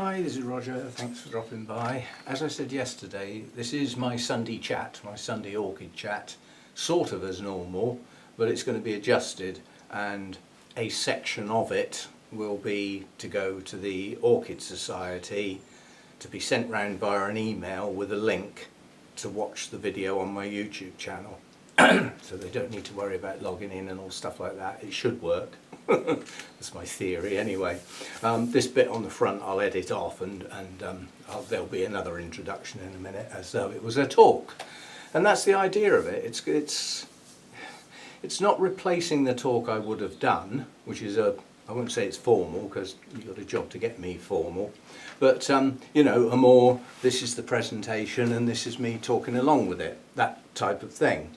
Hi, this is Roger, thanks for dropping by. As I said yesterday, this is my Sunday chat, my Sunday orchid chat, sort of as normal, but it's going to be adjusted, and a section of it will be to go to the Orchid Society, to be sent round via an email with a link to watch the video on my YouTube channel. So they don't need to worry about logging in and all stuff like that. It should work. That's my theory anyway. This bit on the front I'll edit off, and there'll be another introduction in a minute as though it was a talk. And that's the idea of it. It's not replacing the talk I would have done, which is I won't say it's formal because you've got a job to get me formal, but you know, a more, this is the presentation and this is me talking along with it, that type of thing,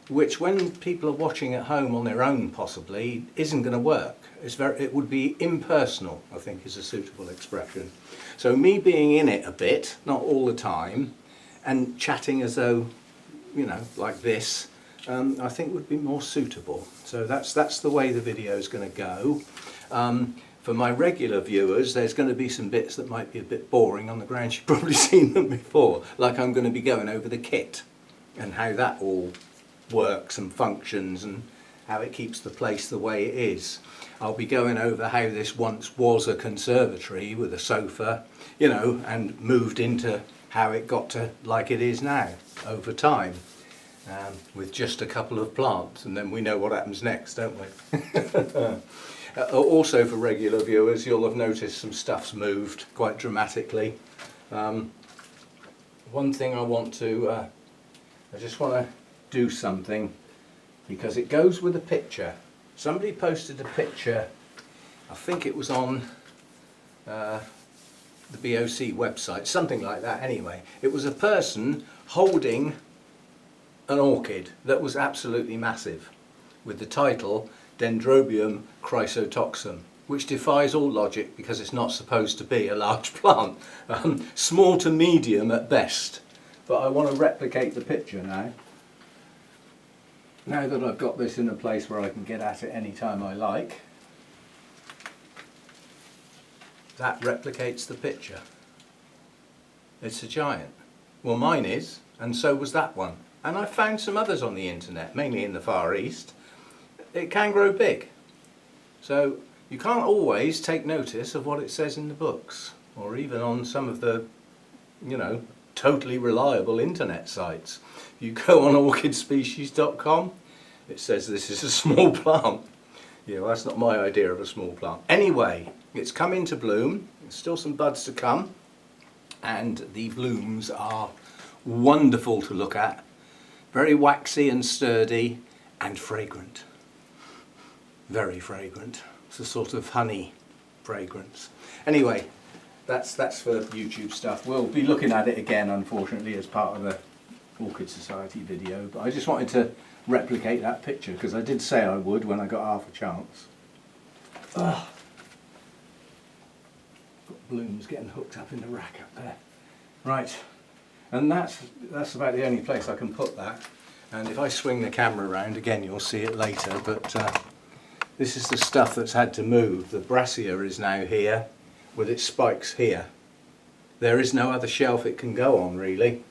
which when people are watching at home on their own possibly isn't going to work. It would be impersonal, I think is a suitable expression. So me being in it a bit, not all the time, and chatting as though, you know, like this, I think would be more suitable. So that's the way the video is going to go. For my regular viewers, there's going to be some bits that might be a bit boring on the ground. You've probably seen them before. Like I'm going to be going over the kit and how that all works and functions and how it keeps the place the way it is. I'll be going over how this once was a conservatory with a sofa, you know, and moved into how it got to like it is now over time. With just a couple of plants, and then we know what happens next, don't we? Also for regular viewers, you'll have noticed some stuff's moved quite dramatically. One thing I just want to do something because it goes with a picture. Somebody posted a picture, I think it was on the BOC website, something like that anyway. It was a person holding an orchid that was absolutely massive with the title Dendrobium chrysotoxum, which defies all logic because it's not supposed to be a large plant. Small to medium at best. But I want to replicate the picture now. Now that I've got this in a place where I can get at it any time I like, that replicates the picture. It's a giant. Well, mine is, and so was that one. And I've found some others on the internet, mainly in the Far East. It can grow big. So you can't always take notice of what it says in the books, or even on some of the, you know, totally reliable internet sites. You go on orchidspecies.com, it says this is a small plant. Yeah, well, that's not my idea of a small plant. Anyway, it's come into bloom. There's still some buds to come, and the blooms are wonderful to look at. Very waxy and sturdy and fragrant. Very fragrant. It's a sort of honey fragrance. Anyway, that's for YouTube stuff. We'll be looking at it again, unfortunately, as part of the Orchid Society video. But I just wanted to replicate that picture because I did say I would when I got half a chance. Got blooms getting hooked up in the rack up there. Right. And that's about the only place I can put that. And if I swing the camera around, again you'll see it later, but this is the stuff that's had to move. The brassica is now here with its spikes here. There is no other shelf it can go on really.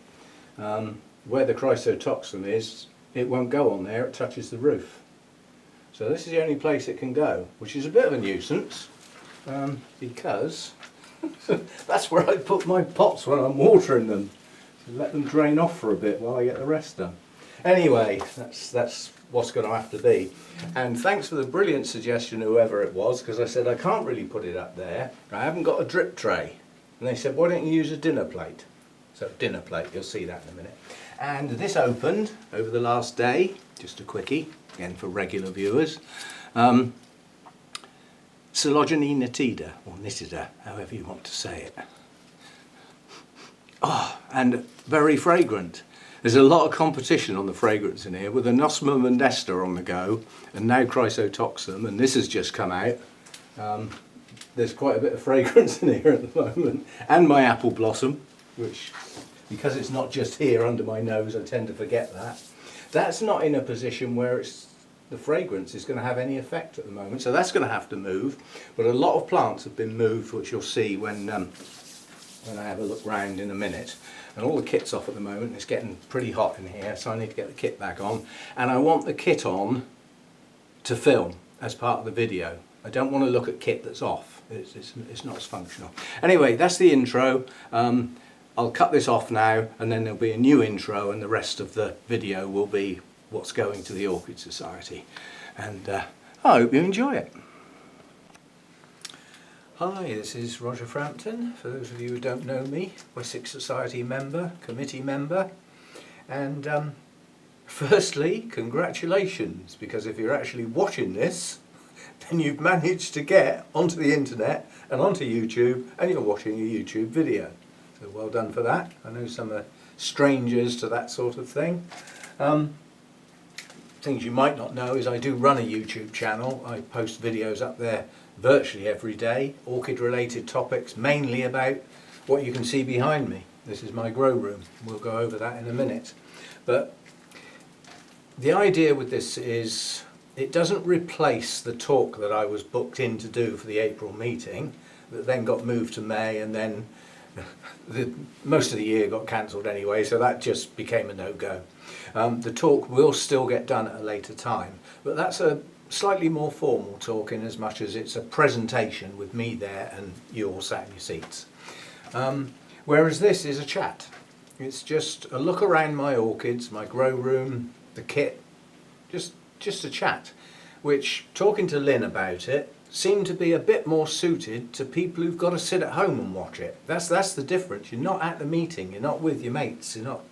Where the chrysotoxum is, it won't go on there, it touches the roof. So this is the only place it can go, which is a bit of a nuisance because that's where I put my pots when I'm watering them. Let them drain off for a bit while I get the rest done. Anyway, that's what's going to have to be. And thanks for the brilliant suggestion, whoever it was, because I said I can't really put it up there. I haven't got a drip tray. And they said, why don't you use a dinner plate? So dinner plate, you'll see that in a minute. And this opened over the last day, just a quickie, again for regular viewers. Coleogyne nitida, or nitida, however you want to say it. Oh, and very fragrant. There's a lot of competition on the fragrance in here with the Nosma Modesta on the go and now Chrysotoxum, and this has just come out. There's quite a bit of fragrance in here at the moment, and my apple blossom, which, because it's not just here under my nose, I tend to forget that. That's not in a position where the fragrance is going to have any effect at the moment, so that's going to have to move. But a lot of plants have been moved, which you'll see when when I have a look round in a minute. And all the kit's off at the moment. It's getting pretty hot in here, so I need to get the kit back on. And I want the kit on to film as part of the video. I don't want to look at kit that's off. It's not as functional. Anyway, that's the intro. I'll cut this off now, and then there'll be a new intro, and the rest of the video will be what's going to the Orchid Society. And I hope you enjoy it. Hi, this is Roger Frampton. For those of you who don't know me, Wessex Society member, committee member. And firstly, congratulations, because if you're actually watching this, then you've managed to get onto the internet and onto YouTube, and you're watching a YouTube video. So well done for that. I know some are strangers to that sort of thing. Things you might not know is I do run a YouTube channel. I post videos up there virtually every day, orchid related topics, mainly about what you can see behind me. This is my grow room. We'll go over that in a minute. But the idea with this is it doesn't replace the talk that I was booked in to do for the April meeting, that then got moved to May, and then most of the year got cancelled anyway, so that just became a no-go. The talk will still get done at a later time, but that's a slightly more formal talk in as much as it's a presentation with me there and you all sat in your seats. Whereas this is a chat. It's just a look around my orchids, my grow room, the kit, just a chat, which, talking to Lynn about it, seemed to be a bit more suited to people who've got to sit at home and watch it. That's the difference. You're not at the meeting, you're not with your mates, you're not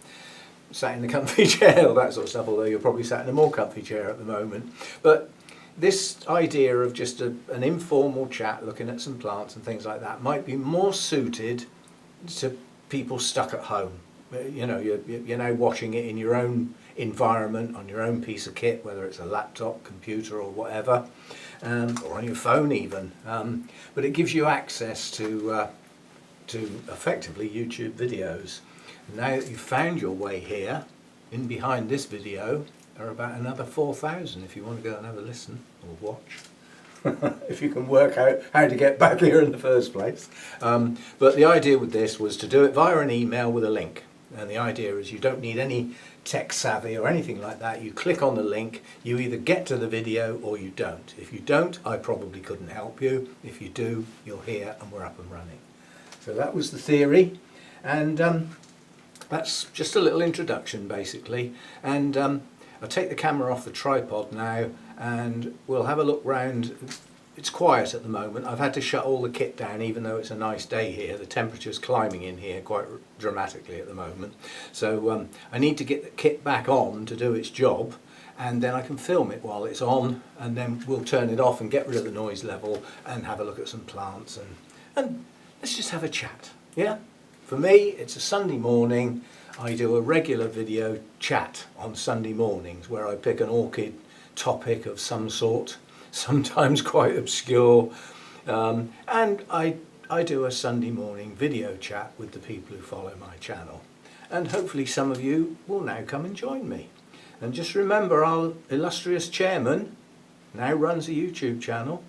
sat in the comfy chair or that sort of stuff, although you're probably sat in a more comfy chair at the moment. But this idea of just an informal chat, looking at some plants and things like that, might be more suited to people stuck at home. You know, you're now watching it in your own environment, on your own piece of kit, whether it's a laptop, computer or whatever, or on your phone even. But it gives you access to effectively YouTube videos. Now that you've found your way here, in behind this video are about another 4,000 if you want to go and have a listen or watch. If you can work out how to get back here in the first place. But the idea with this was to do it via an email with a link. And the idea is you don't need any tech savvy or anything like that. You click on the link, you either get to the video or you don't. If you don't, I probably couldn't help you. If you do, you're here and we're up and running. So that was the theory. And that's just a little introduction basically. And I'll take the camera off the tripod now and we'll have a look round. It's quiet at the moment. I've had to shut all the kit down even though it's a nice day here. The temperature's climbing in here quite dramatically at the moment. So I need to get the kit back on to do its job, and then I can film it while it's on, and then we'll turn it off and get rid of the noise level and have a look at some plants and let's just have a chat. Yeah? For me, it's a Sunday morning. I do a regular video chat on Sunday mornings where I pick an orchid topic of some sort, sometimes quite obscure, and I do a Sunday morning video chat with the people who follow my channel. And hopefully some of you will now come and join me. And just remember, our illustrious chairman now runs a YouTube channel.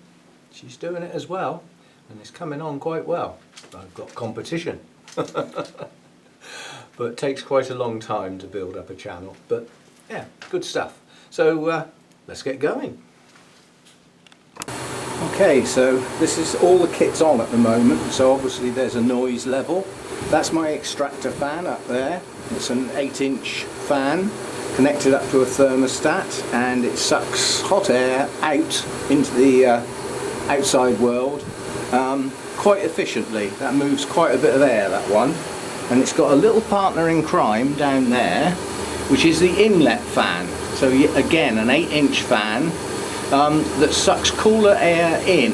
She's doing it as well, and it's coming on quite well. I've got competition. But it takes quite a long time to build up a channel. But yeah, good stuff. So let's get going. Okay, so this is all the kit's on at the moment, so obviously there's a noise level. That's my extractor fan up there. It's an 8-inch fan connected up to a thermostat, and it sucks hot air out into the outside world quite efficiently. That moves quite a bit of air, that one. And it's got a little partner in crime down there, which is the inlet fan. So again, an 8-inch fan that sucks cooler air in,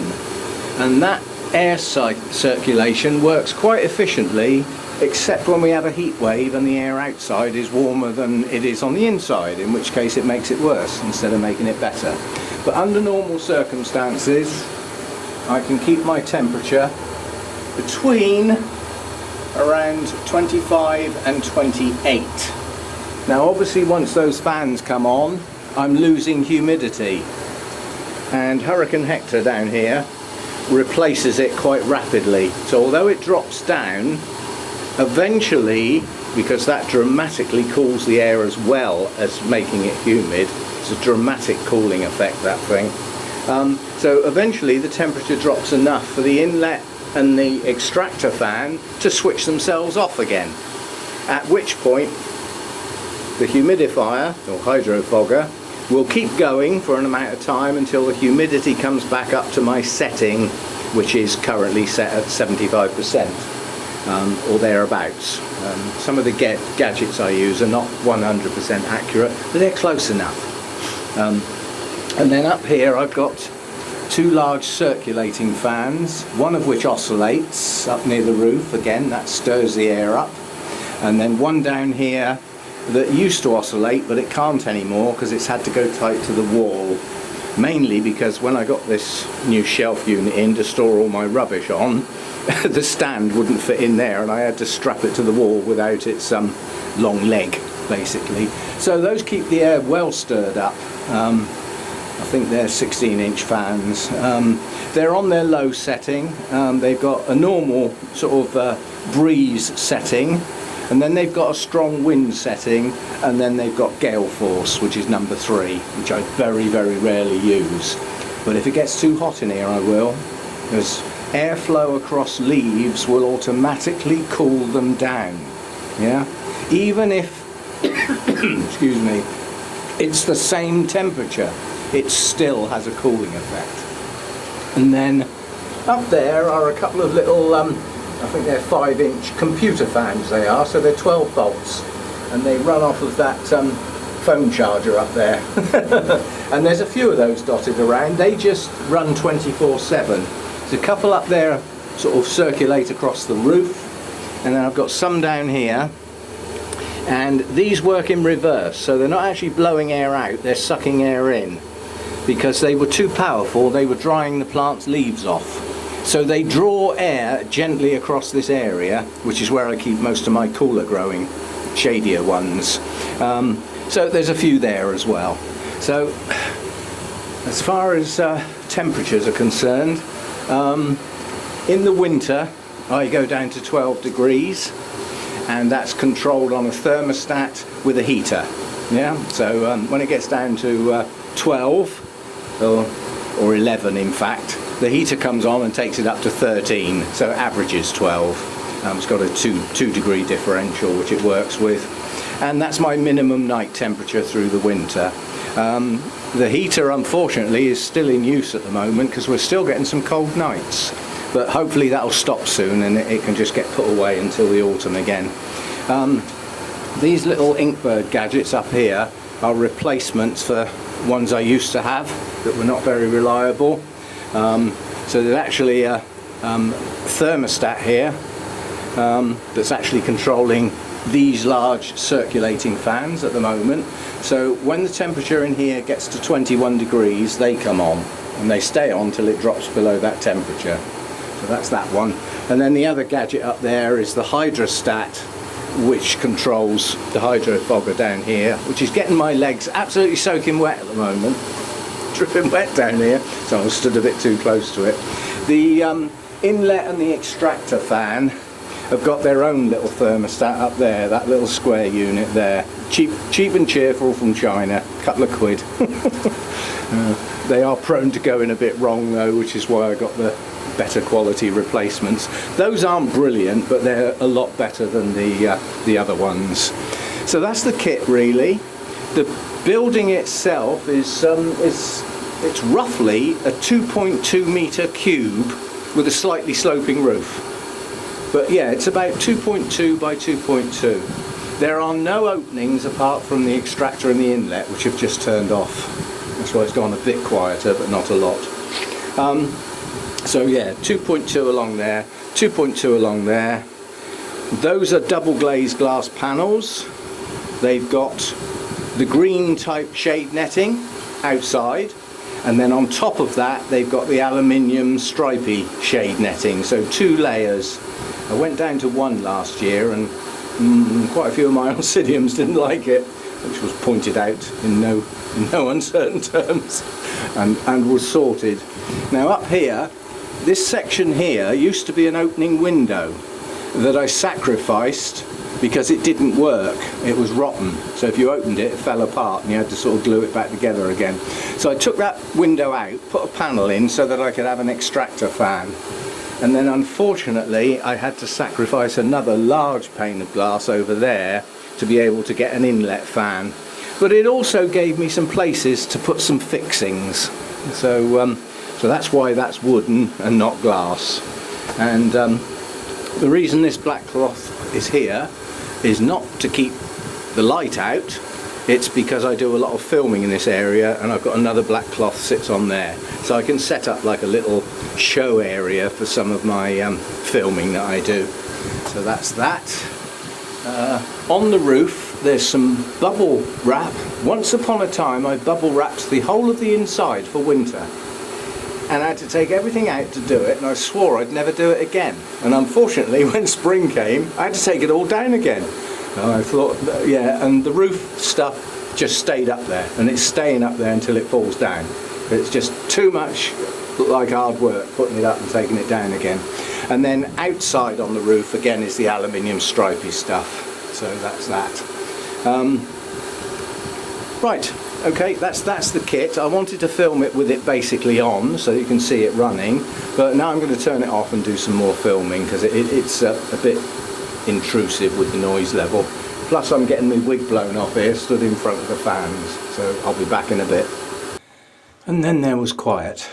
and that air circulation works quite efficiently, except when we have a heat wave and the air outside is warmer than it is on the inside, in which case it makes it worse instead of making it better. But under normal circumstances I can keep my temperature between around 25 and 28. Now obviously once those fans come on, I'm losing humidity, and Hurricane Hector down here replaces it quite rapidly. So although it drops down, eventually, because that dramatically cools the air as well as making it humid, it's a dramatic cooling effect, that thing. So eventually the temperature drops enough for the inlet and the extractor fan to switch themselves off again, at which point the humidifier or hydrofogger will keep going for an amount of time until the humidity comes back up to my setting, which is currently set at 75%, or thereabouts. Some of the gadgets I use are not 100% accurate, but they're close enough. And then up here I've got two large circulating fans, one of which oscillates up near the roof. Again, that stirs the air up. And then one down here that used to oscillate, but it can't anymore because it's had to go tight to the wall, mainly because when I got this new shelf unit in to store all my rubbish on, the stand wouldn't fit in there and I had to strap it to the wall without its long leg, basically. So those keep the air well stirred up. I think they're 16-inch fans. They're on their low setting. They've got a normal sort of breeze setting, and then they've got a strong wind setting, and then they've got gale force, which is number 3, which I very, very rarely use. But if it gets too hot in here, I will, because airflow across leaves will automatically cool them down. Yeah, even if excuse me, it's the same temperature, it still has a cooling effect. And then up there are a couple of little, I think they're 5-inch computer fans they are, so they're 12 volts, and they run off of that phone charger up there. And there's a few of those dotted around. They just run 24/7. There's a couple up there sort of circulate across the roof, and then I've got some down here. And these work in reverse, so they're not actually blowing air out, they're sucking air in. Because they were too powerful, they were drying the plant's leaves off. So they draw air gently across this area, which is where I keep most of my cooler growing, shadier ones. So there's a few there as well. So as far as temperatures are concerned, in the winter I go down to 12 degrees. And that's controlled on a thermostat with a heater. Yeah, so when it gets down to 12 or 11 in fact, the heater comes on and takes it up to 13, so it averages 12. It's got a 2 degree differential which it works with, and that's my minimum night temperature through the winter. The heater unfortunately is still in use at the moment because we're still getting some cold nights. But hopefully that'll stop soon and it can just get put away until the autumn again. These little Inkbird gadgets up here are replacements for ones I used to have that were not very reliable. So there's actually a thermostat here that's actually controlling these large circulating fans at the moment. So when the temperature in here gets to 21 degrees, they come on and they stay on till it drops below that temperature. So that's that one. And then the other gadget up there is the hydrostat, which controls the hydrofogger down here, which is getting my legs absolutely soaking wet at the moment. Dripping wet down here, so I stood a bit too close to it. The inlet and the extractor fan have got their own little thermostat up there, that little square unit there. Cheap and cheerful from China, couple of quid. They are prone to going a bit wrong though, which is why I got the better quality replacements. Those aren't brilliant, but they're a lot better than the other ones. So that's the kit really. The building itself is it's roughly a 2.2 meter cube with a slightly sloping roof. But yeah, it's about 2.2 by 2.2. There are no openings apart from the extractor and the inlet, which have just turned off. That's why it's gone a bit quieter, but not a lot. So yeah, 2.2 along there, 2.2 along there. Those are double glazed glass panels. They've got the green type shade netting outside, and then on top of that they've got the aluminium stripy shade netting, so 2 layers. I went down to 1 last year and quite a few of my Oncidiums didn't like it, which was pointed out in no uncertain terms, and was sorted. Now up here this section here used to be an opening window that I sacrificed because it didn't work. It was rotten. So if you opened it, it fell apart and you had to sort of glue it back together again. So I took that window out, put a panel in so that I could have an extractor fan. And then unfortunately I had to sacrifice another large pane of glass over there to be able to get an inlet fan. But it also gave me some places to put some fixings. So that's why that's wooden and not glass. And the reason this black cloth is here is not to keep the light out. It's because I do a lot of filming in this area and I've got another black cloth sits on there. So I can set up like a little show area for some of my filming that I do. So that's that. On the roof there's some bubble wrap. Once upon a time I bubble wrapped the whole of the inside for winter. And I had to take everything out to do it, and I swore I'd never do it again. And unfortunately, when spring came, I had to take it all down again. And I thought, yeah, and the roof stuff just stayed up there, and it's staying up there until it falls down. It's just too much like hard work putting it up and taking it down again. And then outside on the roof again is the aluminium stripy stuff. So that's that. Right. Okay, that's the kit. I wanted to film it with it basically on so you can see it running, but now I'm going to turn it off and do some more filming because it's a bit intrusive with the noise level. Plus I'm getting my wig blown off here, stood in front of the fans, so I'll be back in a bit. And then there was quiet.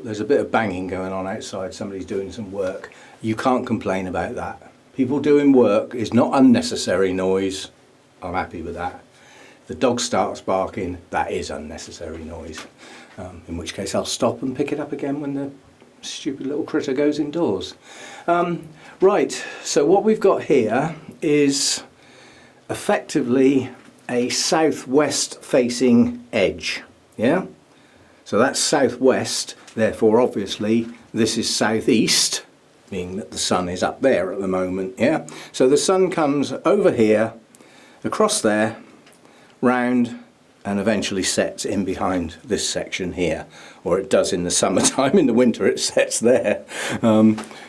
There's a bit of banging going on outside, somebody's doing some work. You can't complain about that. People doing work is not unnecessary noise. I'm happy with that. The dog starts barking, that is unnecessary noise. In which case I'll stop and pick it up again when the stupid little critter goes indoors. Right, so what we've got here is effectively a southwest facing edge. Yeah? So that's southwest, therefore obviously this is southeast, being that the sun is up there at the moment. Yeah? So the sun comes over here, across there, round, and eventually sets in behind this section here, or it does in the summertime. In the winter it sets there.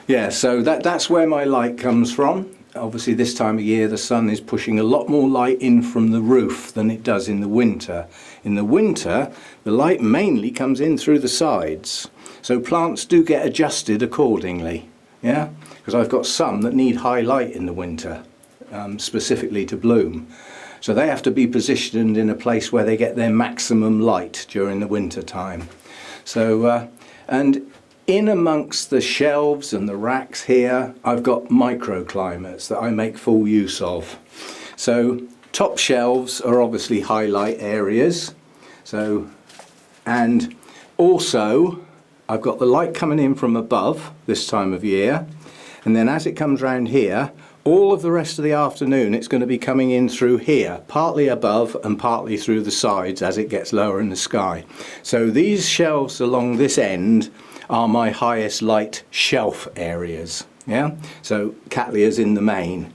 Yeah, so that's where my light comes from. Obviously this time of year the sun is pushing a lot more light in from the roof than it does in the winter. In the winter the light mainly comes in through the sides, so plants do get adjusted accordingly. Yeah, because I've got some that need high light in the winter, specifically to bloom. So they have to be positioned in a place where they get their maximum light during the winter time. So, and in amongst the shelves and the racks here, I've got microclimates that I make full use of. So top shelves are obviously highlight areas. So, and also I've got the light coming in from above this time of year. And then as it comes round here, all of the rest of the afternoon it's going to be coming in through here, partly above and partly through the sides as it gets lower in the sky. So these shelves along this end are my highest light shelf areas. Yeah, so Cattleyas in the main.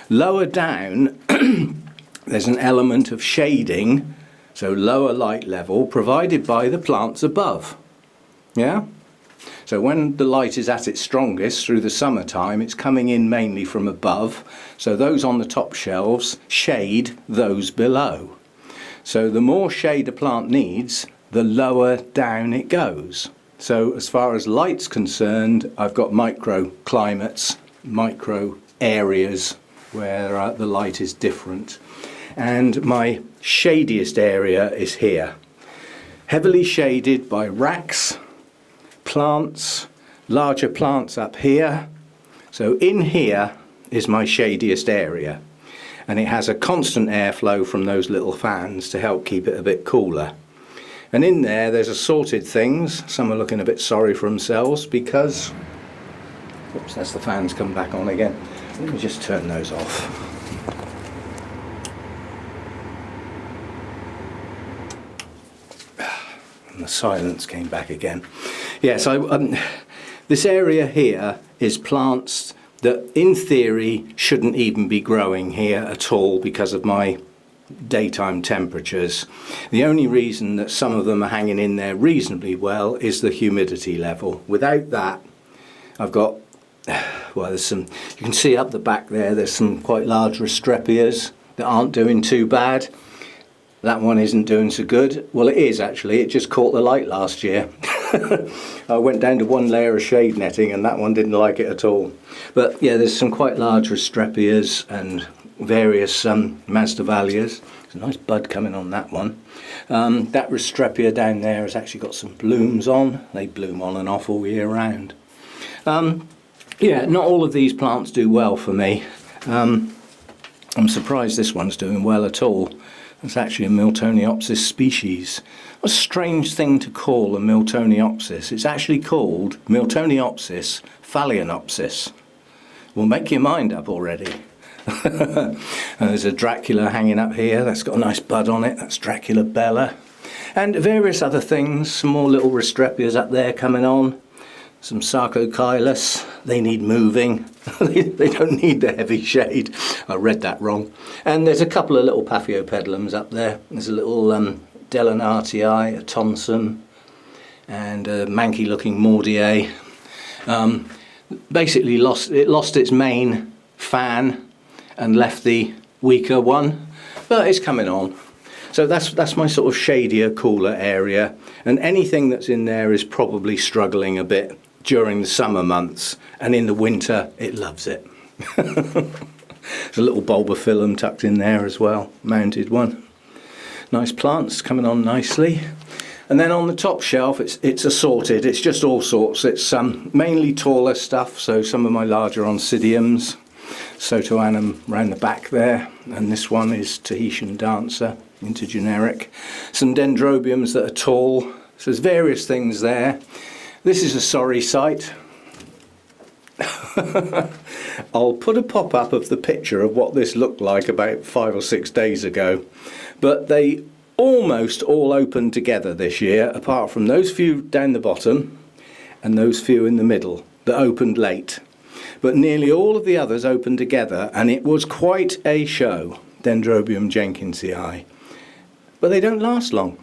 Lower down there's an element of shading, so lower light level provided by the plants above. Yeah. So when the light is at its strongest through the summertime, it's coming in mainly from above. So those on the top shelves shade those below. So the more shade a plant needs, the lower down it goes. So as far as light's concerned, I've got microclimates, micro areas where the light is different. And my shadiest area is here. Heavily shaded by racks, plants, larger plants up here. So in here is my shadiest area, and it has a constant airflow from those little fans to help keep it a bit cooler. And in there there's assorted things. Some are looking a bit sorry for themselves because, oops, that's the fans come back on again. Let me just turn those off. And the silence came back again. Yeah, so this area here is plants that in theory shouldn't even be growing here at all because of my daytime temperatures. The only reason that some of them are hanging in there reasonably well is the humidity level. Without that, I've got, well, there's some, you can see up the back there's some quite large Restrepias that aren't doing too bad. That one isn't doing so good. Well, it is actually, it just caught the light last year. I went down to one layer of shade netting and that one didn't like it at all. But yeah, there's some quite large Restrepias and various Masdevallias. There's a nice bud coming on that one. That Restrepia down there has actually got some blooms on. They bloom on and off all year round. Yeah, not all of these plants do well for me. I'm surprised this one's doing well at all. It's actually a Miltoniopsis species. A strange thing to call a Miltoniopsis. It's actually called Miltoniopsis phalaenopsis. Well, make your mind up already. And there's a Dracula hanging up here. That's got a nice bud on it. That's Dracula Bella. And various other things. Some more little Restrepias up there coming on. Some Sarcochilus. They need moving. They don't need the heavy shade. I read that wrong. And there's a couple of little Paphiopedilums up there. There's a little Delenatii, a Thomson, and a manky looking Mordier. Basically it lost its main fan and left the weaker one, but it's coming on. So that's my sort of shadier, cooler area, and anything that's in there is probably struggling a bit during the summer months, and in the winter it loves it. There's a little Bulbophyllum tucked in there as well, mounted one. Nice plants coming on nicely. And then on the top shelf it's assorted, it's just all sorts. It's mainly taller stuff, so some of my larger Oncidiums, Sotoanum round the back there, and this one is Tahitian Dancer, intergeneric. Some Dendrobiums that are tall, so there's various things there. This is a sorry sight. I'll put a pop-up of the picture of what this looked like about 5 or 6 days ago, but they almost all opened together this year, apart from those few down the bottom and those few in the middle that opened late. But nearly all of the others opened together, and it was quite a show, Dendrobium jenkinsii. But they don't last long.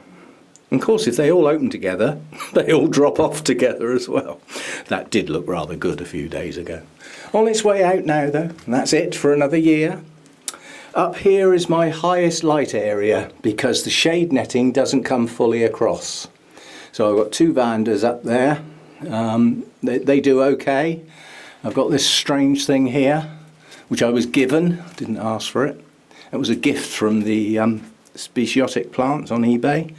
And of course, if they all open together, they all drop off together as well. That did look rather good a few days ago. On its way out now though, and that's it for another year. Up here is my highest light area because the shade netting doesn't come fully across. So I've got 2 Vandas up there. They do okay. I've got this strange thing here, which I was given, didn't ask for it. It was a gift from the speciotic plants on eBay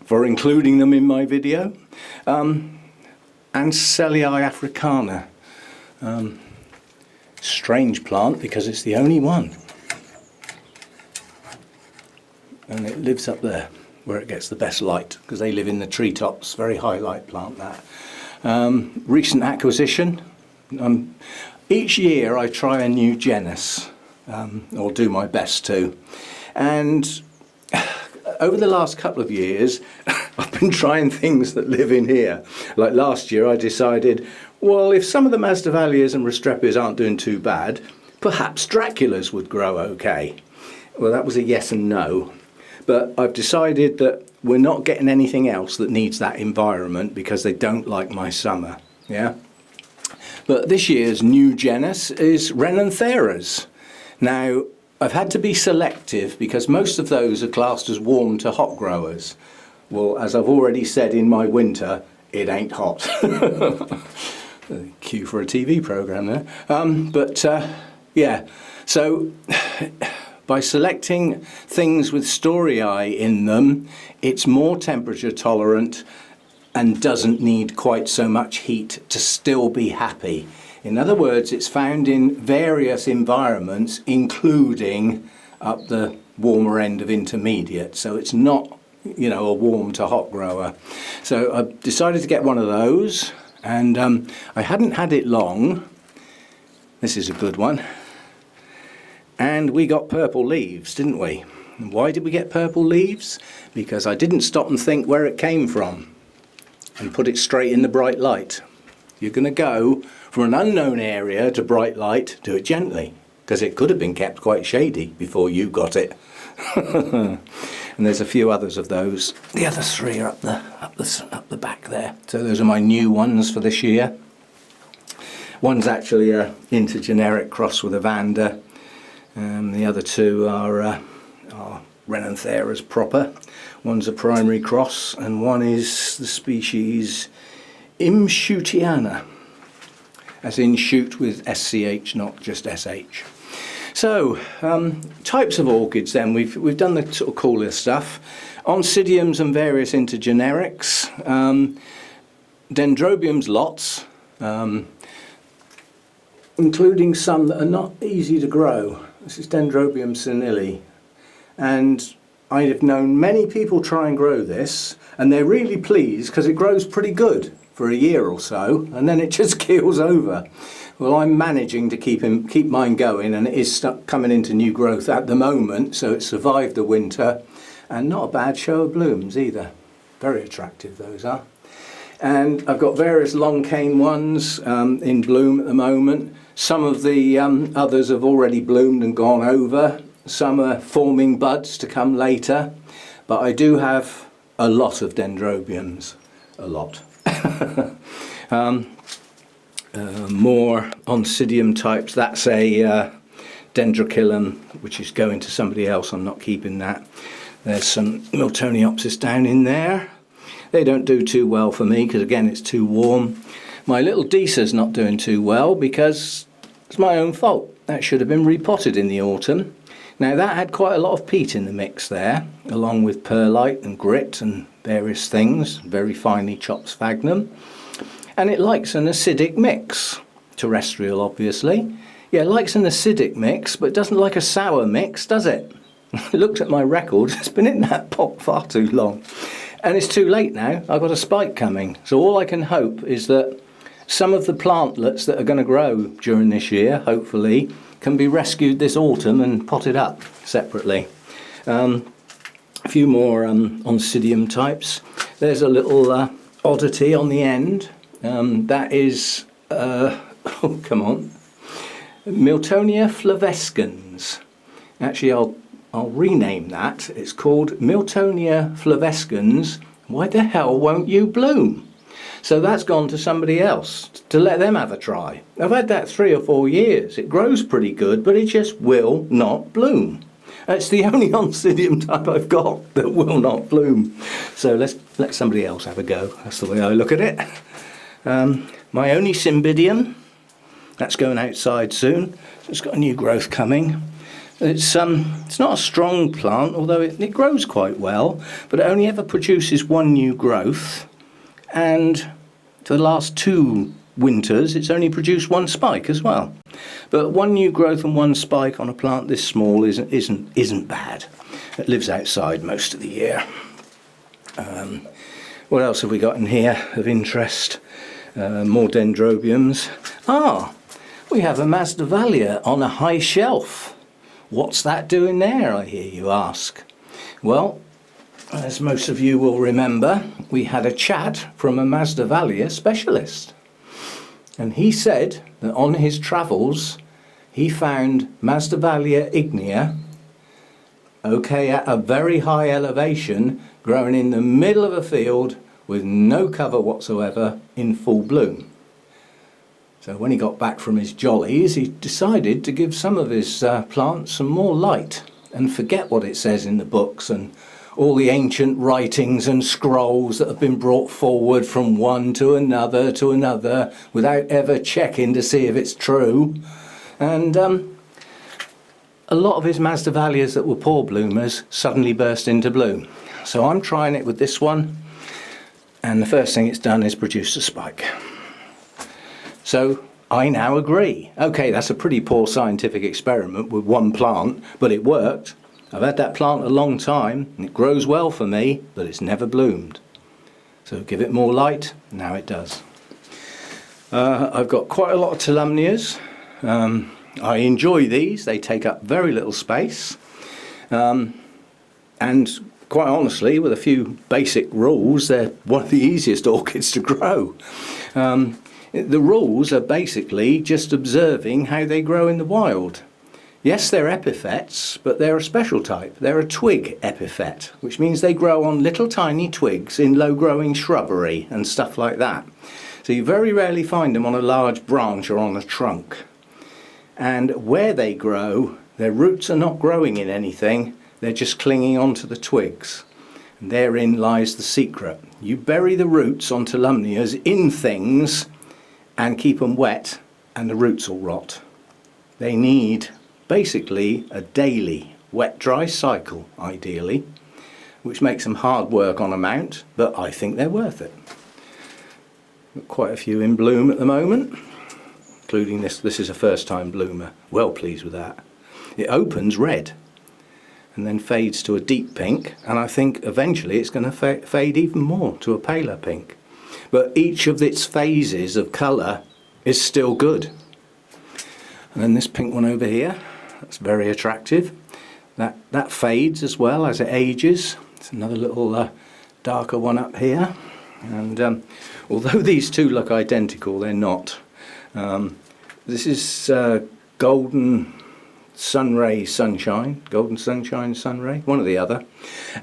for including them in my video. And Celii africana. Strange plant because it's the only one. And it lives up there where it gets the best light because they live in the treetops. Very high light plant, that. Recent acquisition. Each year I try a new genus, or do my best to. And over the last couple of years I've been trying things that live in here. Like last year I decided, well, if some of the Masdevallias and Restrepias aren't doing too bad, perhaps Draculas would grow okay. Well, that was a yes and no. But I've decided that we're not getting anything else that needs that environment because they don't like my summer. Yeah. But this year's new genus is Renantheras. Now, I've had to be selective because most of those are classed as warm to hot growers. Well, as I've already said in my winter, it ain't hot. Cue for a TV programme there. Yeah, so by selecting things with storyi in them, it's more temperature tolerant and doesn't need quite so much heat to still be happy. In other words, it's found in various environments, including up the warmer end of intermediate. So it's not, you know, a warm to hot grower. So I decided to get one of those, and I hadn't had it long. This is a good one. And we got purple leaves, didn't we? And why did we get purple leaves? Because I didn't stop and think where it came from and put it straight in the bright light. You're going to go from an unknown area to bright light, do it gently, because it could have been kept quite shady before you got it. And there's a few others of those. The other 3 are up the back there. So those are my new ones for this year. One's actually a intergeneric cross with a Vanda. The other two are Renantheras proper. One's a primary cross, and one is the species Imshootiana, as in shoot with SCH, not just SH. So, types of orchids then, we've done the sort of cooler stuff. Oncidiums and various intergenerics. Dendrobiums lots, including some that are not easy to grow. This is Dendrobium senile, and I have known many people try and grow this, and they're really pleased because it grows pretty good for a year or so, and then it just keels over. Well, I'm managing to keep mine going, and it is coming into new growth at the moment, so it survived the winter, and not a bad show of blooms either. Very attractive those are. And I've got various long cane ones in bloom at the moment. Some of the others have already bloomed and gone over. Some are forming buds to come later. But I do have a lot of dendrobiums. A lot. More oncidium types. That's a dendrochilum, which is going to somebody else. I'm not keeping that. There's some Miltoniopsis down in there. They don't do too well for me because, again, it's too warm. My little Desa's not doing too well because it's my own fault. That should have been repotted in the autumn. Now, that had quite a lot of peat in the mix there, along with perlite and grit and various things, very finely chopped sphagnum. And it likes an acidic mix, terrestrial obviously. Yeah, it likes an acidic mix, but doesn't like a sour mix, does it? I looked at my record, it's been in that pot far too long. And it's too late now, I've got a spike coming. So all I can hope is that some of the plantlets that are going to grow during this year, hopefully, can be rescued this autumn and potted up separately. A few more oncidium types. There's a little oddity on the end. That is, oh come on, Miltonia flavescens. Actually, I'll rename that. It's called Miltonia flavescens. Why the hell won't you bloom? So that's gone to somebody else to let them have a try. I've had that 3 or 4 years. It grows pretty good, but it just will not bloom. It's the only oncidium type I've got that will not bloom. So let's let somebody else have a go. That's the way I look at it. My only Cymbidium, that's going outside soon. So it's got a new growth coming. It's not a strong plant, although it grows quite well, but it only ever produces one new growth, and for the last 2 winters it's only produced 1 spike as well. But 1 new growth and 1 spike on a plant this small isn't bad. It lives outside most of the year. What else have we got in here of interest? More dendrobiums. We have a Masdevallia on a high shelf. What's that doing there, I hear you ask? Well, as most of you will remember, we had a chat from a Masdevallia specialist. And he said that on his travels, he found Masdevallia ignea, at a very high elevation, growing in the middle of a field with no cover whatsoever in full bloom. So when he got back from his jollies, he decided to give some of his plants some more light and forget what it says in the books and all the ancient writings and scrolls that have been brought forward from one to another without ever checking to see if it's true. And a lot of his Masdevallias that were poor bloomers suddenly burst into bloom. So I'm trying it with this one, and the first thing it's done is produce a spike. So I now agree. Okay, that's a pretty poor scientific experiment with 1 plant, but it worked. I've had that plant a long time, and it grows well for me, but it's never bloomed. So give it more light, now it does. I've got quite a lot of Tolumnias. I enjoy these, they take up very little space. And quite honestly, with a few basic rules, they're one of the easiest orchids to grow. The rules are basically just observing how they grow in the wild. Yes, they're epithets, but they're a special type. They're a twig epiphet, which means they grow on little tiny twigs in low-growing shrubbery and stuff like that. So you very rarely find them on a large branch or on a trunk. And where they grow, their roots are not growing in anything, they're just clinging onto the twigs. And therein lies the secret. You bury the roots on Tulumnias in things and keep them wet, and the roots will rot. They need basically a daily wet-dry cycle, ideally, which makes them hard work on a mount, but I think they're worth it. Got quite a few in bloom at the moment, including this. This is a first-time bloomer. Well pleased with that. It opens red and then fades to a deep pink, and I think eventually it's going to fade even more to a paler pink. But each of its phases of colour is still good. And then this pink one over here, that's very attractive. That fades as well as it ages. It's another little darker one up here. And although these two look identical, they're not. This is golden sunray sunshine, golden sunshine sunray, one or the other.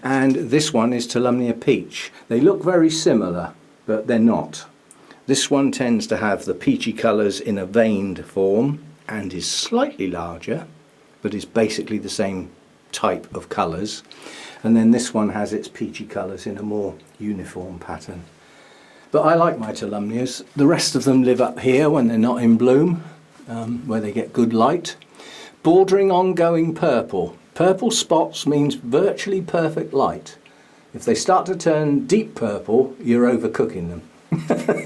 And this one is Tulumnia peach. They look very similar, but they're not. This one tends to have the peachy colours in a veined form and is slightly larger, but is basically the same type of colours. And then this one has its peachy colours in a more uniform pattern. But I like my Tulumnias. The rest of them live up here when they're not in bloom, where they get good light. Bordering on going purple. Purple spots means virtually perfect light. If they start to turn deep purple, you're overcooking them.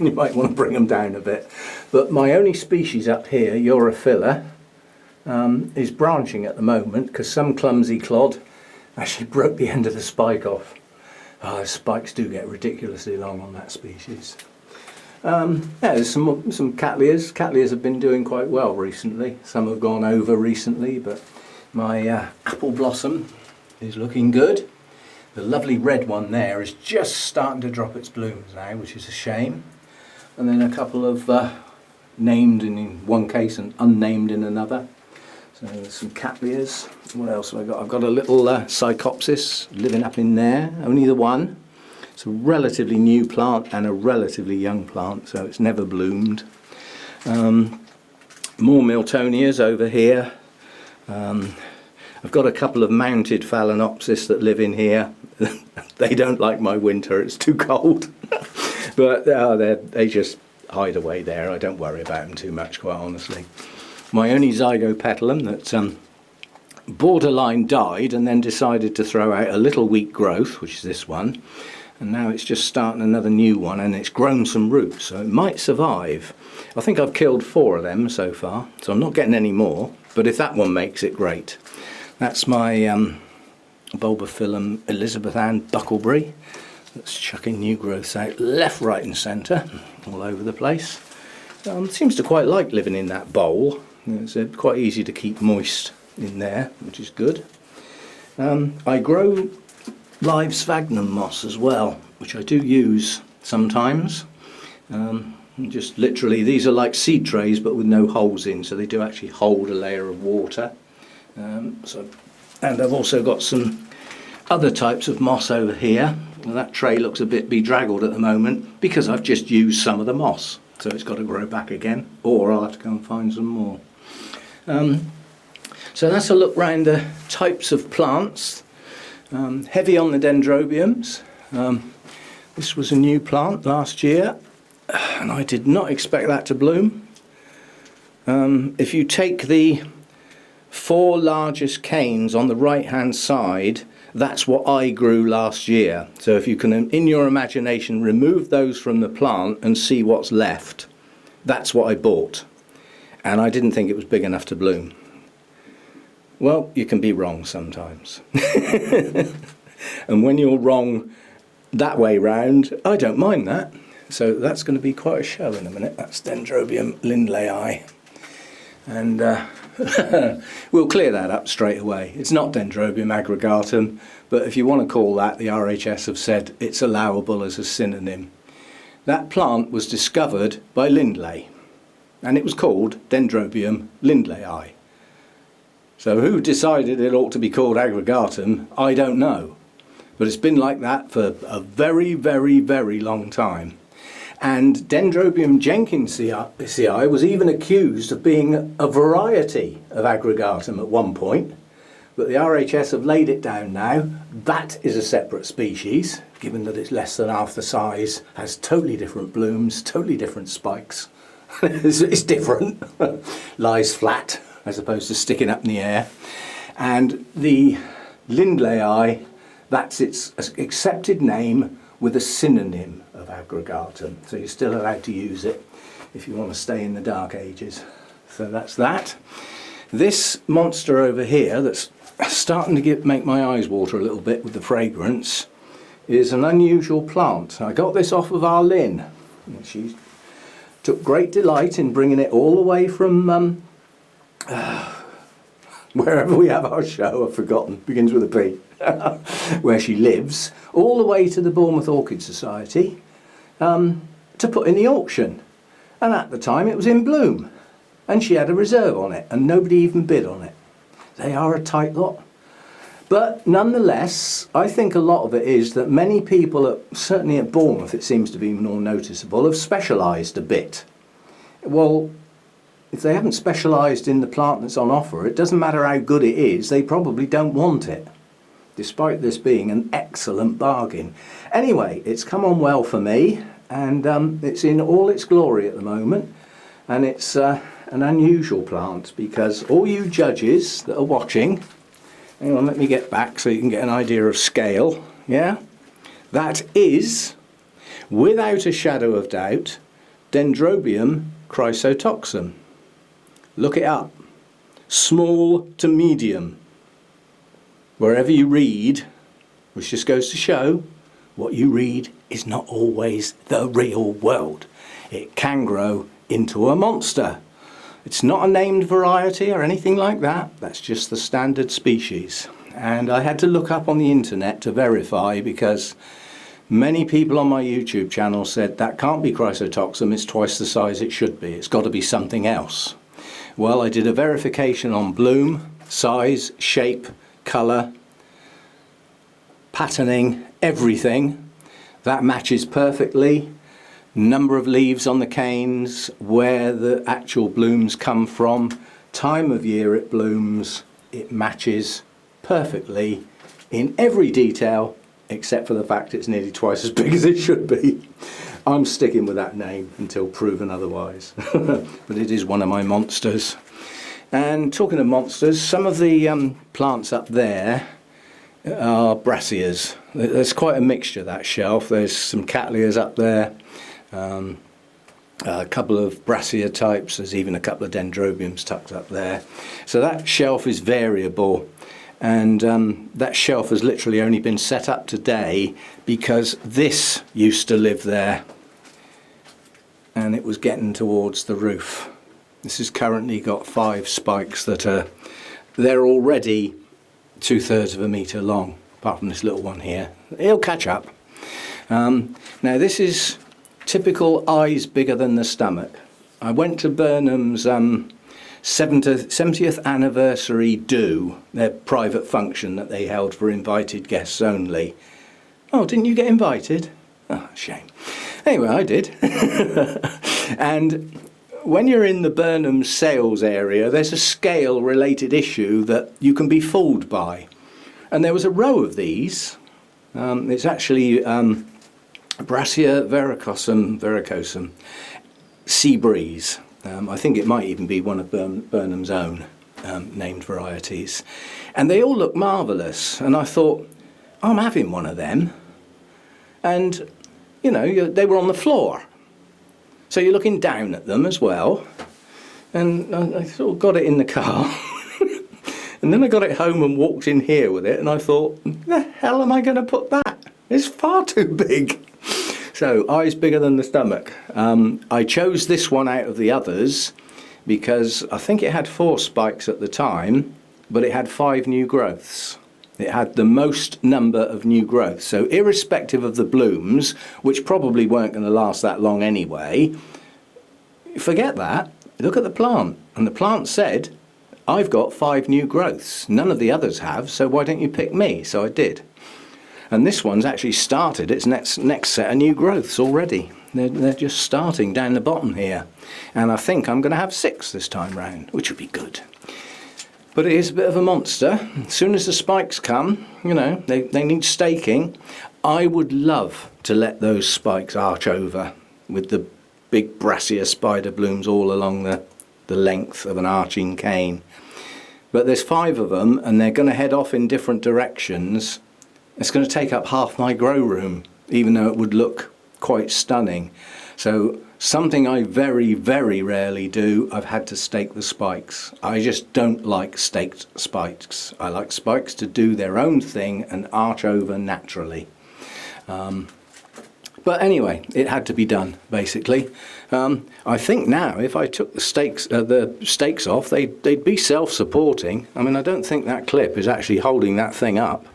You might want to bring them down a bit. But my only species up here, Europhila, is branching at the moment because some clumsy clod actually broke the end of the spike off. Oh, the spikes do get ridiculously long on that species. Yeah, there's some Cattleyas. Cattleyas have been doing quite well recently. Some have gone over recently, but my apple blossom is looking good. The lovely red one there is just starting to drop its blooms now, which is a shame. And then a couple of named in one case and unnamed in another. So there's some Cattleyas. What else have I got? I've got a little Psychopsis living up in there, only the one. It's a relatively new plant and a relatively young plant, so it's never bloomed. More Miltonias over here. I've got a couple of mounted Phalaenopsis that live in here. They don't like my winter, it's too cold. But they just hide away there. I don't worry about them too much, quite honestly. My only Zygopetalum that borderline died and then decided to throw out a little weak growth, which is this one. And now it's just starting another new one, and it's grown some roots, so it might survive. I think I've killed 4 of them so far, so I'm not getting any more, but if that one makes it, great. That's my Bulbophyllum Elizabethan Buckleberry. That's chucking new growths out left, right and centre, all over the place. Seems to quite like living in that bowl. It's quite easy to keep moist in there, which is good. I grow live sphagnum moss as well, which I do use sometimes. Just literally, these are like seed trays but with no holes in, so they do actually hold a layer of water. And I've also got some other types of moss over here. Well, that tray looks a bit bedraggled at the moment because I've just used some of the moss, so it's got to grow back again, or I'll have to go and find some more. So that's a look round the types of plants. Heavy on the dendrobiums. This was a new plant last year and I did not expect that to bloom. If you take the 4 largest canes on the right hand side, that's what I grew last year. So if you can, in your imagination, remove those from the plant and see what's left, that's what I bought. And I didn't think it was big enough to bloom. Well, you can be wrong sometimes. And when you're wrong that way round, I don't mind that. So that's going to be quite a show in a minute. That's Dendrobium lindleyi. And we'll clear that up straight away. It's not Dendrobium aggregatum, but if you want to call that, the RHS have said it's allowable as a synonym. That plant was discovered by Lindley, and it was called Dendrobium lindleyi. So who decided it ought to be called aggregatum, I don't know. But it's been like that for a very, very, very long time. And Dendrobium jenkinsii was even accused of being a variety of aggregatum at one point, but the RHS have laid it down now. That is a separate species, given that it's less than half the size, has totally different blooms, totally different spikes. It's different, lies flat as opposed to sticking up in the air. And the Lindleyi, that's its accepted name with a synonym of aggregatum. So you're still allowed to use it if you want to stay in the Dark Ages. So that's that. This monster over here that's starting to make my eyes water a little bit with the fragrance is an unusual plant. I got this off of our Lynn. She took great delight in bringing it all the way from wherever we have our show, I've forgotten, begins with a P, where she lives, all the way to the Bournemouth Orchid Society to put in the auction. And at the time it was in bloom, and she had a reserve on it, and nobody even bid on it. They are a tight lot. But nonetheless, I think a lot of it is that many people, certainly at Bournemouth it seems to be more noticeable, have specialised a bit. Well, if they haven't specialised in the plant that's on offer, it doesn't matter how good it is, they probably don't want it, despite this being an excellent bargain. Anyway, it's come on well for me, and it's in all its glory at the moment, and it's an unusual plant because all you judges that are watching, hang on, let me get back so you can get an idea of scale, yeah? That is, without a shadow of doubt, Dendrobium chrysotoxum. Look it up. Small to medium. Wherever you read, which just goes to show, what you read is not always the real world. It can grow into a monster. It's not a named variety or anything like that. That's just the standard species. And I had to look up on the internet to verify because many people on my YouTube channel said that can't be chrysotoxum, it's twice the size it should be. It's got to be something else. Well, I did a verification on bloom, size, shape, colour, patterning, everything. That matches perfectly. Number of leaves on the canes, where the actual blooms come from, time of year it blooms, it matches perfectly in every detail except for the fact it's nearly twice as big as it should be. I'm sticking with that name until proven otherwise. But it is one of my monsters. And talking of monsters, some of the plants up there are brassicas. There's quite a mixture, that shelf. There's some cattleyas up there, a couple of brassica types, there's even a couple of dendrobiums tucked up there. So that shelf is variable. And that shelf has literally only been set up today because this used to live there and it was getting towards the roof. This has currently got 5 spikes that they're already 2/3 of a metre long, apart from this little one here. It'll catch up. Now this is typical eyes bigger than the stomach. I went to Burnham's 70th anniversary do, their private function that they held for invited guests only. Oh, didn't you get invited? Oh, shame. Anyway, I did. And when you're in the Burnham sales area, there's a scale related issue that you can be fooled by. And there was a row of these. It's actually Brassica verrucosum, sea breeze. I think it might even be one of Burnham's own named varieties. And they all look marvellous. And I thought, I'm having one of them. And, you know, they were on the floor. So you're looking down at them as well. And I sort of got it in the car. And then I got it home and walked in here with it. And I thought, the hell am I going to put that? It's far too big. So, eyes bigger than the stomach. I chose this one out of the others because I think it had 4 spikes at the time, but it had 5 new growths. It had the most number of new growths. So irrespective of the blooms, which probably weren't going to last that long anyway, forget that. Look at the plant. And the plant said, I've got 5 new growths. None of the others have, so why don't you pick me? So I did. And this one's actually started its next set of new growths already. They're just starting down the bottom here. And I think I'm going to have 6 this time round, which would be good. But it is a bit of a monster. As soon as the spikes come, you know, they need staking. I would love to let those spikes arch over with the big brassica spider blooms all along the length of an arching cane. But there's 5 of them and they're going to head off in different directions. It's going to take up half my grow room, even though it would look quite stunning. So something I very, very rarely do, I've had to stake the spikes. I just don't like staked spikes. I like spikes to do their own thing and arch over naturally. But anyway, it had to be done, basically. I think now, if I took the stakes off, they'd be self-supporting. I mean, I don't think that clip is actually holding that thing up.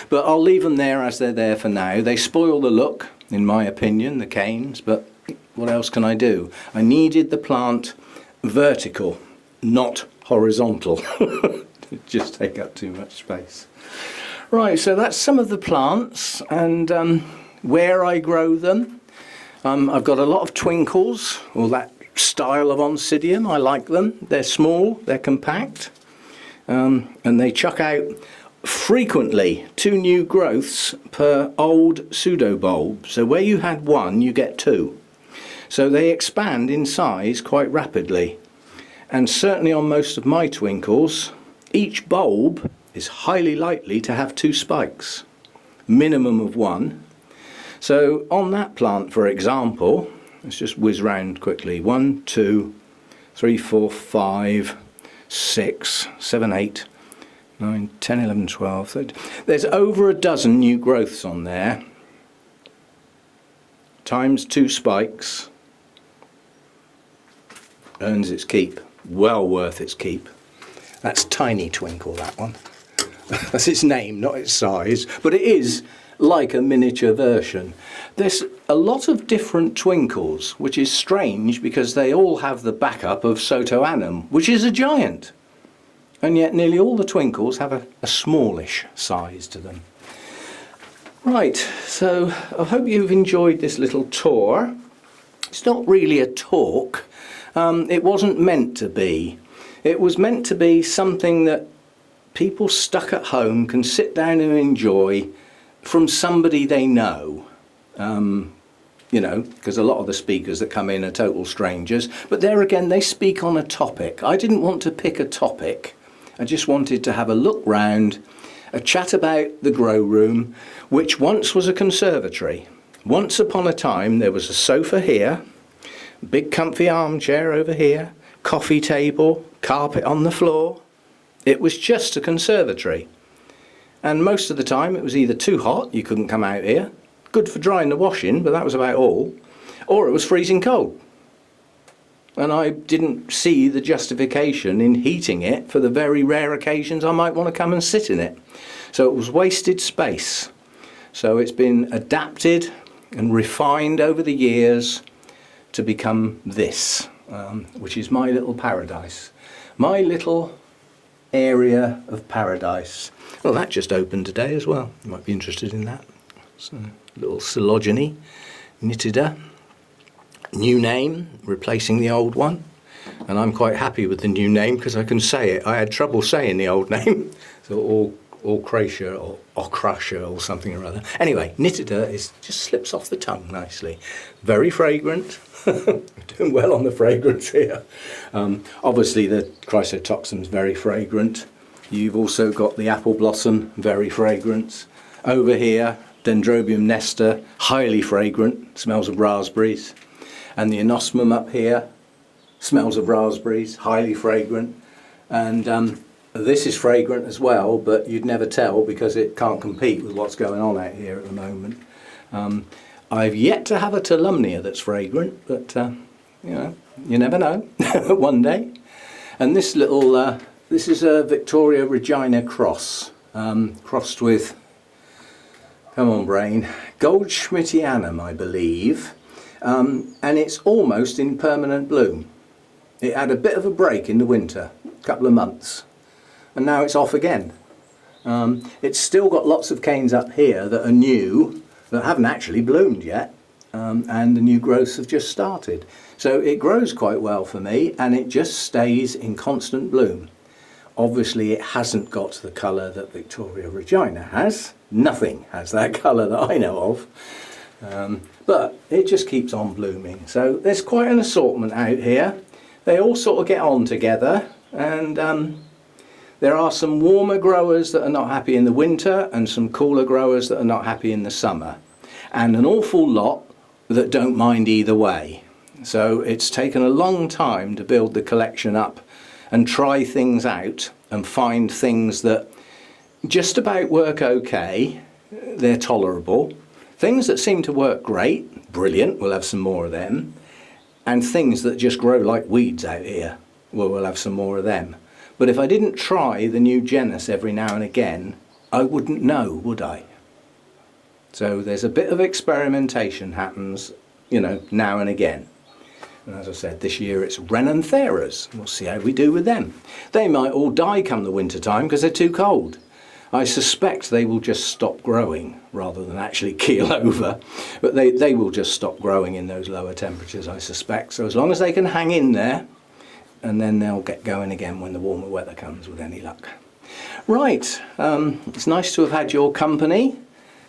But I'll leave them there as they're there for now. They spoil the look, in my opinion, the canes, but what else can I do? I needed the plant vertical, not horizontal. It'd just take up too much space. Right, so that's some of the plants and where I grow them. I've got a lot of twinkles, or that style of oncidium. I like them. They're small, they're compact, and they chuck out frequently 2 new growths per old pseudobulb. So where you had 1, you get 2. So they expand in size quite rapidly. And certainly on most of my twinkles, each bulb is highly likely to have 2 spikes, minimum of 1. So on that plant, for example, let's just whiz round quickly. 1, 2, 3, 4, 5, 6, 7, 8, 9, 10, 11, 12, 13. There's over a dozen new growths on there, times 2 spikes, earns its keep. Well worth its keep. That's Tiny Twinkle, that one. That's its name, not its size, but it is like a miniature version. There's a lot of different twinkles, which is strange because they all have the backup of Sotoanum, which is a giant. And yet nearly all the twinkles have a smallish size to them. Right, so I hope you've enjoyed this little tour. It's not really a talk. It wasn't meant to be. It was meant to be something that people stuck at home can sit down and enjoy from somebody they know. You know, because a lot of the speakers that come in are total strangers. But there again, they speak on a topic. I didn't want to pick a topic. I just wanted to have a look round, a chat about the grow room, which once was a conservatory. Once upon a time there was a sofa here, a big comfy armchair over here, coffee table, carpet on the floor. It was just a conservatory. And most of the time it was either too hot, you couldn't come out here, good for drying the washing, but that was about all, or it was freezing cold. And I didn't see the justification in heating it for the very rare occasions I might want to come and sit in it. So it was wasted space. So it's been adapted and refined over the years to become this, which is my little paradise. My little area of paradise. Well, that just opened today as well. You might be interested in that. It's a little Coelogene, Nitida. New name, replacing the old one, and I'm quite happy with the new name because I can say it. I had trouble saying the old name, so Orchid or Orchid or something or other. Anyway, Nitida just slips off the tongue nicely. Very fragrant. Doing well on the fragrance here. Obviously the Chrysotoxum's very fragrant. You've also got the apple blossom, very fragrant. Over here, Dendrobium nesta, highly fragrant, smells of raspberries. And the anosmum up here smells of raspberries, highly fragrant. And this is fragrant as well, but you'd never tell because it can't compete with what's going on out here at the moment. I've yet to have a Tolumnia that's fragrant, but you know, you never know. One day. And this little, this is a Victoria Regina cross, crossed with, come on brain, Goldschmidtianum, I believe. And it's almost in permanent bloom. It had a bit of a break in the winter, a couple of months, and now it's off again. It's still got lots of canes up here that are new, that haven't actually bloomed yet, and the new growths have just started. So it grows quite well for me, and it just stays in constant bloom. Obviously it hasn't got the colour that Victoria Regina has. Nothing has that colour that I know of. But it just keeps on blooming. So there's quite an assortment out here. They all sort of get on together, and there are some warmer growers that are not happy in the winter and some cooler growers that are not happy in the summer. And an awful lot that don't mind either way. So it's taken a long time to build the collection up and try things out and find things that just about work okay, they're tolerable. Things that seem to work great, brilliant, we'll have some more of them. And things that just grow like weeds out here, well, we'll have some more of them. But if I didn't try the new genus every now and again, I wouldn't know, would I? So there's a bit of experimentation happens, you know, now and again. And as I said, this year it's Renantheras. We'll see how we do with them. They might all die come the winter time because they're too cold. I suspect they will just stop growing rather than actually keel over. But they will just stop growing in those lower temperatures, I suspect. So as long as they can hang in there, and then they'll get going again when the warmer weather comes with any luck. Right, it's nice to have had your company.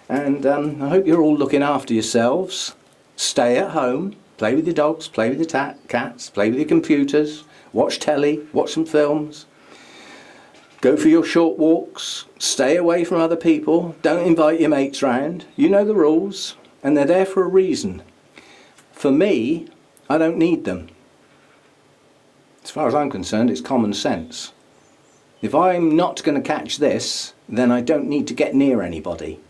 And I hope you're all looking after yourselves. Stay at home, play with your dogs, play with your cats, play with your computers, watch telly, watch some films. Go for your short walks, stay away from other people, don't invite your mates round. You know the rules, and they're there for a reason. For me, I don't need them. As far as I'm concerned, it's common sense. If I'm not going to catch this, then I don't need to get near anybody.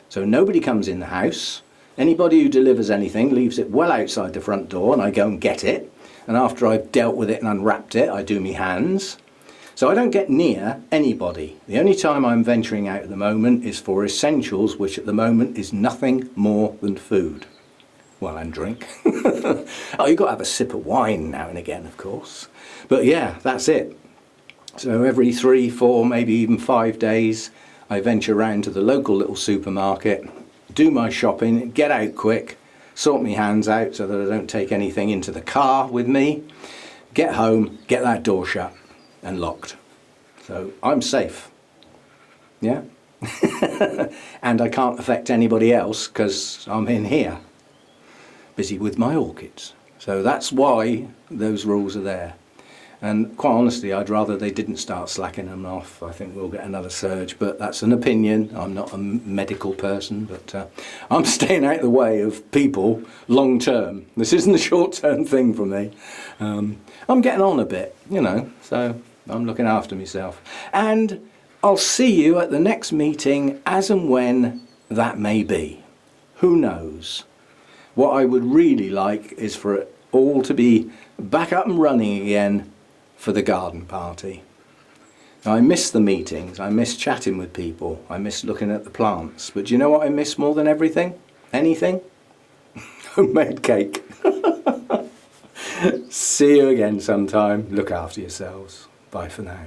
So nobody comes in the house. Anybody who delivers anything leaves it well outside the front door, and I go and get it. And after I've dealt with it and unwrapped it, I do my hands. So I don't get near anybody. The only time I'm venturing out at the moment is for essentials, which at the moment is nothing more than food. Well, and drink. Oh, you've got to have a sip of wine now and again, of course. But yeah, that's it. So every 3, 4, maybe even 5 days, I venture round to the local little supermarket, do my shopping, get out quick, sort my hands out so that I don't take anything into the car with me, get home, get that door shut and locked. So I'm safe. Yeah? And I can't affect anybody else because I'm in here, busy with my orchids. So that's why those rules are there. And quite honestly, I'd rather they didn't start slacking them off. I think we'll get another surge, but that's an opinion. I'm not a medical person, but I'm staying out of the way of people long term. This isn't a short term thing for me. I'm getting on a bit, you know, so I'm looking after myself. And I'll see you at the next meeting as and when that may be. Who knows? What I would really like is for it all to be back up and running again for the garden party. Now, I miss the meetings, I miss chatting with people, I miss looking at the plants, but do you know what I miss more than everything? Anything? Homemade cake. See you again sometime. Look after yourselves. Bye for now.